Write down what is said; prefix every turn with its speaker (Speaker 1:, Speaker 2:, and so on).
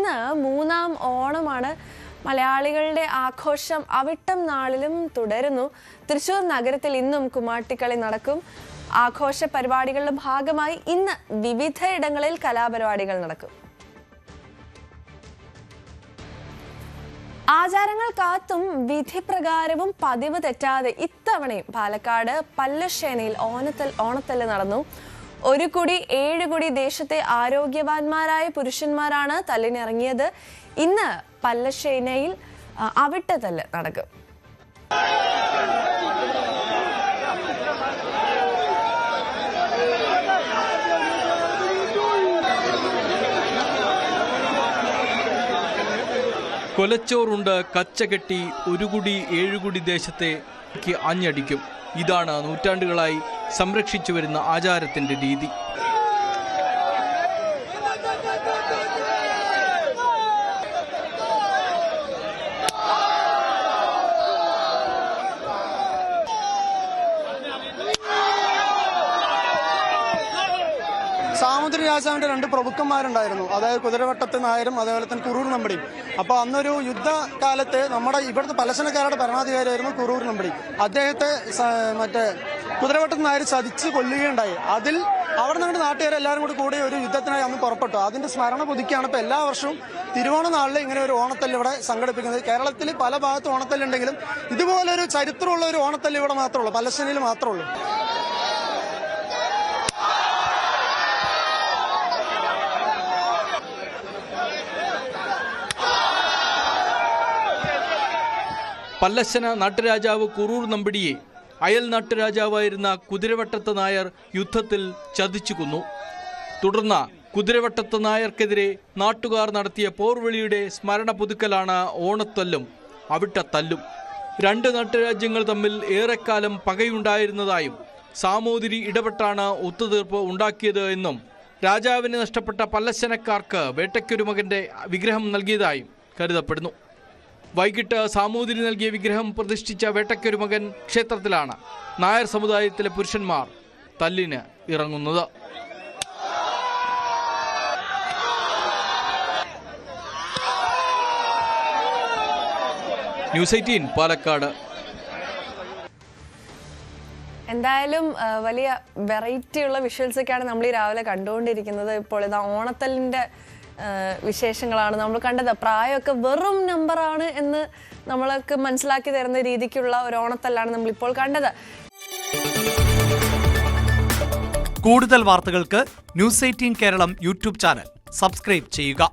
Speaker 1: ഇന്ന് മൂന്നാം ഓണമാണ്. മലയാളികളുടെ ആഘോഷം അവിട്ടം നാളിലും തുടരുന്നു. തൃശ്ശൂർ നഗരത്തിൽ ഇന്നും കുമ്മാട്ടിക്കളി നടക്കും. ആഘോഷ പരിപാടികളുടെ ഭാഗമായി ഇന്ന് വിവിധ ഇടങ്ങളിൽ കലാപരിപാടികൾ നടക്കും. ആചാരങ്ങൾ കാത്തും വിധിപ്രകാരവും പതിവ് തെറ്റാതെ ഇത്തവണയും പാലക്കാട് പല്ലശ്ശേനയിൽ ഓണത്തല്ല് നടന്നു. 1 കുടി 7 കുടി ദേശത്തെ ആരോഗ്യവാന്മാരായ പുരുഷന്മാരാണ് തല്ലിനിറങ്ങിയത്. ഇന്ന് പല്ലശ്ശേനയിൽ അവിട്ടത്തല്ല് നടക്കും.
Speaker 2: കൊലച്ചോറുണ്ട് കച്ചകെട്ടി 1 കുടി 7 കുടി ദേശത്തേക്ക് ആഞ്ഞടിക്കും. ഇതാണ് നൂറ്റാണ്ടുകളായി സംരക്ഷിച്ചു വരുന്ന ആചാരത്തിന്റെ രീതി.
Speaker 3: സാമൂതിരി രാജാവിന്റെ 2 പ്രഭുക്കന്മാരുണ്ടായിരുന്നു. അതായത് കുതിരവട്ടത്ത് നായരും അതേപോലെ തന്നെ കുറൂർ നമ്പടിയും. അപ്പോൾ അന്നൊരു യുദ്ധകാലത്ത് നമ്മുടെ ഇവിടുത്തെ പലശനക്കാരുടെ ഭരണാധികാരിയായിരുന്നു കുറൂർ നമ്പടി. അദ്ദേഹത്തെ കുതിരവട്ടത്ത് നായർ ചതിച്ച് കൊല്ലുകയുണ്ടായി. അവിടെ നിങ്ങളുടെ നാട്ടുകാരെല്ലാവരും കൂടി ഒരു യുദ്ധത്തിനായി അന്ന് പുറപ്പെട്ടു. അതിന്റെ സ്മരണ പുതുക്കിയാണ് ഇപ്പോൾ എല്ലാ വർഷവും തിരുവോണ നാളിൽ ഇങ്ങനെ ഒരു ഓണത്തല്ല് ഇവിടെ സംഘടിപ്പിക്കുന്നത്. കേരളത്തിൽ പല ഭാഗത്തും ഓണത്തല്ലുണ്ടെങ്കിലും ഇതുപോലൊരു ചരിത്രമുള്ള ഒരു ഓണത്തല്ല് ഇവിടെ മാത്രമേ ഉള്ളൂ, പലശനിയിൽ മാത്രമേ ഉള്ളൂ.
Speaker 2: പല്ലശ്ശന നാട്ടുരാജാവ് കുറൂർ നമ്പടിയെ അയൽ നാട്ടുരാജാവായിരുന്ന കുതിരവട്ടത്ത് നായർ യുദ്ധത്തിൽ ചതിച്ചു കൊന്നു. തുടർന്ന് കുതിരവട്ടത്ത് നായർക്കെതിരെ നാട്ടുകാർ നടത്തിയ പോർവിളിയുടെ സ്മരണ പുതുക്കലാണ് ഓണത്തല്ലും അവിട്ടത്തല്ലും. 2 നാട്ടുരാജ്യങ്ങൾ തമ്മിൽ ഏറെക്കാലം പകയുണ്ടായിരുന്നതായും സാമൂതിരി ഇടപെട്ടാണ് ഒത്തുതീർപ്പ് ഉണ്ടാക്കിയത് എന്നും രാജാവിന് നഷ്ടപ്പെട്ട പല്ലശ്ശനക്കാർക്ക് വേട്ടയ്ക്കൊരു മകന്റെ വിഗ്രഹം നൽകിയതായും കരുതപ്പെടുന്നു. വൈകിട്ട് സാമൂതിരി നൽകിയ വിഗ്രഹം പ്രതിഷ്ഠിച്ച വേട്ടയ്ക്കൊരു മകൻ ക്ഷേത്രത്തിലാണ് നായർ സമുദായത്തിലെ പുരുഷന്മാർ തല്ലിന് ഇറങ്ങുന്നത്. ന്യൂസ് 18 പാലക്കാട്.
Speaker 1: എന്തായാലും വലിയ വെറൈറ്റി ഉള്ള വിഷ്വൽസ് ഒക്കെയാണ് നമ്മൾ ഈ രാവിലെ കണ്ടുകൊണ്ടിരിക്കുന്നത്. ഇപ്പോൾ ഇതാ ഓണത്തല്ലിന്റെ വിശേഷങ്ങളാണ് നമ്മൾ കണ്ടത്. പ്രായമൊക്കെ വെറും നമ്പറാണ് എന്ന് നമ്മൾക്ക് മനസ്സിലാക്കി തരുന്ന രീതിക്കുള്ള ഒരു ഓണത്തല്ലാണ് നമ്മളിപ്പോൾ കണ്ടത്.
Speaker 4: കൂടുതൽ വാർത്തകൾക്ക് news 18 Keralam YouTube channel subscribe ചെയ്യുക.